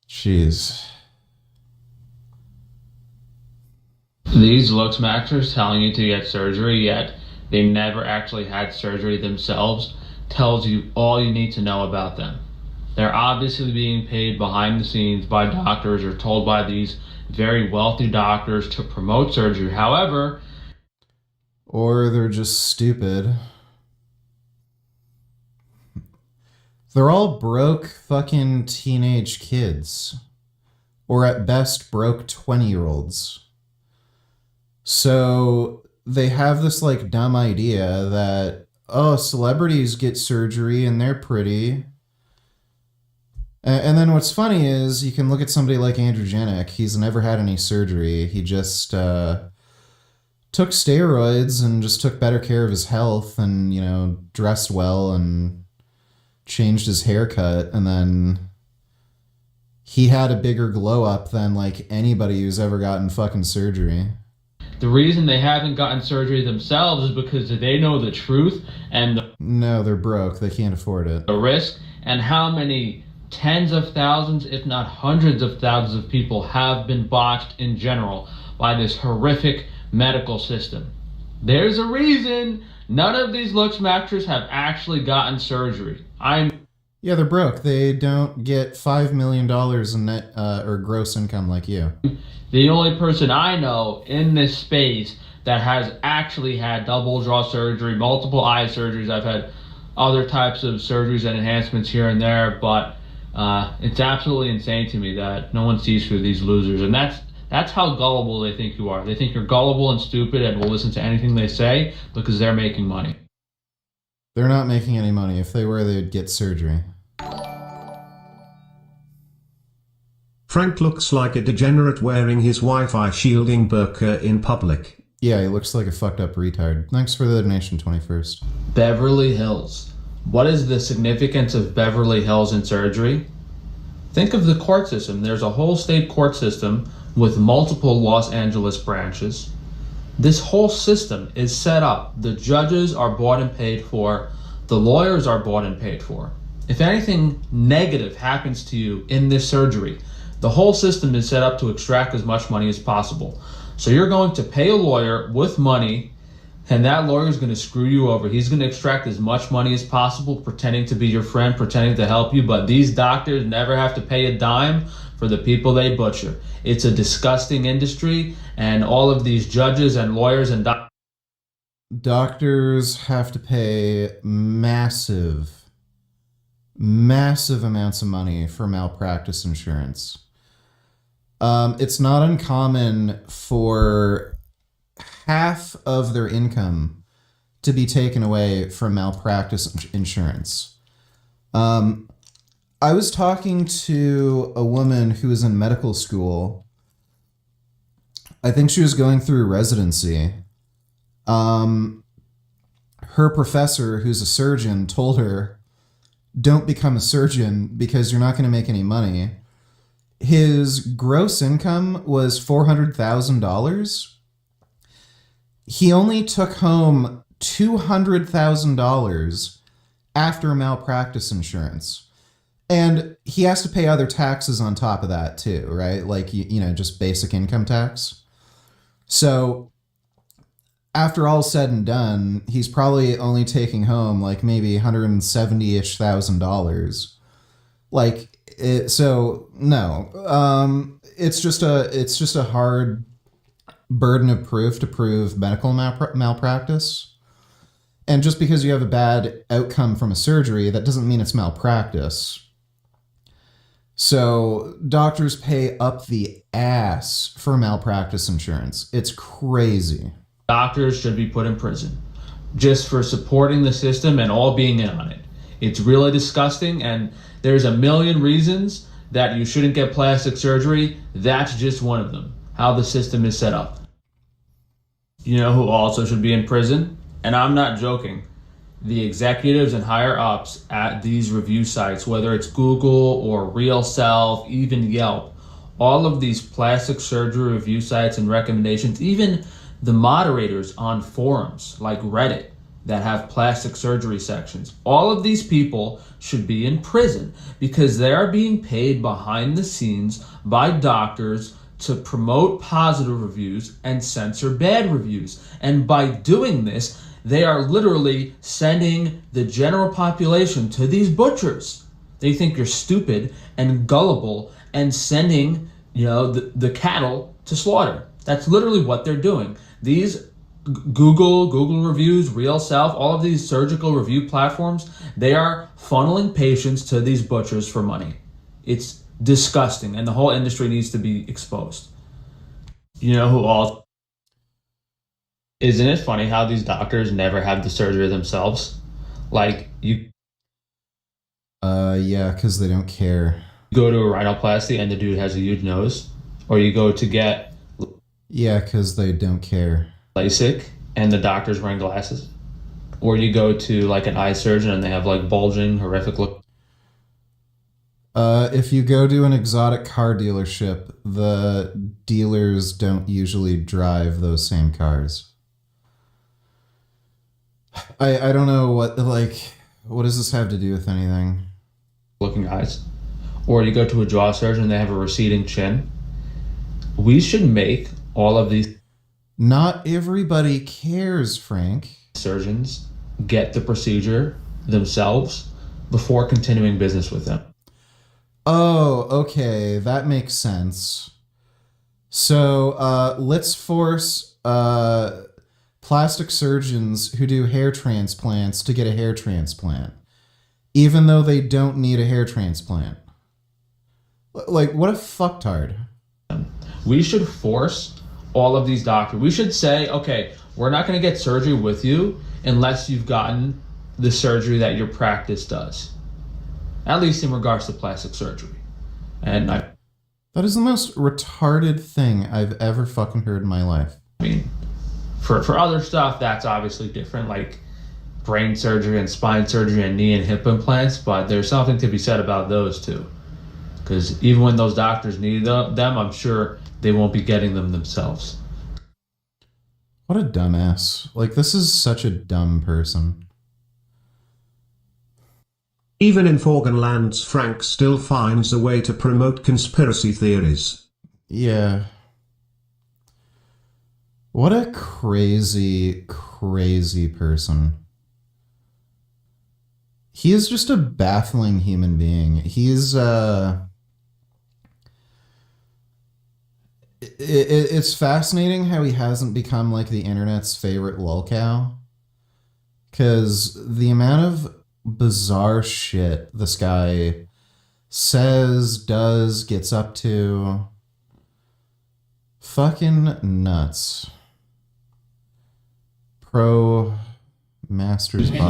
Jeez. These looksmaxers telling you to get surgery, yet they never actually had surgery themselves, tells you all you need to know about them. They're obviously being paid behind the scenes by doctors or told by these very wealthy doctors to promote surgery. However, Or they're just stupid. They're all broke fucking teenage kids. Or at best, broke 20-year-olds. So they have this like dumb idea that, oh, celebrities get surgery and they're pretty. And then what's funny is you can look at somebody like Andrew Janik. He's never had any surgery. He just took steroids and just took better care of his health and, dressed well and changed his haircut. And then he had a bigger glow up than like anybody who's ever gotten fucking surgery. the reason they haven't gotten surgery themselves is because they know the truth and No, they're broke. They can't afford it. the risk and how many tens of thousands, if not hundreds of thousands of people have been botched in general by this horrific medical system. There's a reason none of these looksmaxers have actually gotten surgery. Yeah, they're broke. They don't get $5 million in net or gross income like you. The only person I know in this space that has actually had double jaw surgery, multiple eye surgeries. I've had other types of surgeries and enhancements here and there, but it's absolutely insane to me that no one sees through these losers. And that's how gullible they think you are. They think you're gullible and stupid and will listen to anything they say because they're making money. They're not making any money. If they were, they'd get surgery. Frank looks like a degenerate wearing his Wi-Fi shielding burqa in public. Yeah, he looks like a fucked up retard. Thanks for the donation, 21st. Beverly Hills. What is the significance of Beverly Hills in surgery? Think of the court system. There's a whole state court system with multiple Los Angeles branches. This whole system is set up. The judges are bought and paid for. The lawyers are bought and paid for. If anything negative happens to you in this surgery, the whole system is set up to extract as much money as possible. So you're going to pay a lawyer with money, and that lawyer is going to screw you over. He's going to extract as much money as possible, pretending to be your friend, pretending to help you. But these doctors never have to pay a dime for the people they butcher. It's a disgusting industry, and all of these judges and lawyers and Doctors have to pay massive amounts of money for malpractice insurance. It's not uncommon for half of their income to be taken away from malpractice insurance. I was talking to a woman who was in medical school. I think she was going through residency. Her professor, who's a surgeon, told her, don't become a surgeon because you're not going to make any money. His gross income was $400,000. He only took home $200,000 after malpractice insurance. And he has to pay other taxes on top of that too, right? Like, just basic income tax. So after all said and done, he's probably only taking home like maybe $170,000. Like, so no, it's just a hard burden of proof to prove medical malpractice. And just because you have a bad outcome from a surgery, that doesn't mean it's malpractice. So doctors pay up the ass for malpractice insurance. It's crazy. doctors should be put in prison just for supporting the system and all being in on it. It's really disgusting, and there's a million reasons that you shouldn't get plastic surgery. That's just one of them, how the system is set up. You know who also should be in prison? And I'm not joking. The executives and higher ups at these review sites, whether it's Google or Real Self, even Yelp, all of these plastic surgery review sites and recommendations, even the moderators on forums like Reddit, that have plastic surgery sections. All of these people should be in prison because they are being paid behind the scenes by doctors to promote positive reviews and censor bad reviews. And by doing this, they are literally sending the general population to these butchers. They think you're stupid and gullible and sending, the cattle to slaughter. That's literally what they're doing. These Google reviews, Real Self, all of these surgical review platforms, they are funneling patients to these butchers for money. It's disgusting, and the whole industry needs to be exposed. You know who all... Isn't it funny how these doctors never have the surgery themselves? Like, you Yeah, because they don't care. go to a rhinoplasty and the dude has a huge nose, or you go to get Yeah, because they don't care. LASIK and the doctor's wearing glasses, or you go to like an eye surgeon and they have like bulging, horrific look. If you go to an exotic car dealership, the dealers don't usually drive those same cars. I don't know what does this have to do with anything? Looking eyes, or you go to a jaw surgeon and they have a receding chin. We should make all of these Not everybody cares, Frank. surgeons get the procedure themselves before continuing business with them. Oh, okay, that makes sense. So let's force plastic surgeons who do hair transplants to get a hair transplant, even though they don't need a hair transplant. Like, what a fucktard. We should force all of these doctors. We should say, okay, we're not going to get surgery with you unless you've gotten the surgery that your practice does. At least in regards to plastic surgery. And That is the most retarded thing I've ever fucking heard in my life. I mean, for other stuff, that's obviously different, like brain surgery and spine surgery and knee and hip implants, but there's something to be said about those too. Because even when those doctors need them, I'm sure they won't be getting them themselves. What a dumbass. Like, this is such a dumb person. Even in foreign lands, Frank still finds a way to promote conspiracy theories. Yeah. What a crazy, crazy person. He is just a baffling human being. He's, it's fascinating how he hasn't become like the internet's favorite lolcow. Because the amount of bizarre shit this guy says, does, gets up to. Fucking nuts. Pro Masters Bottle.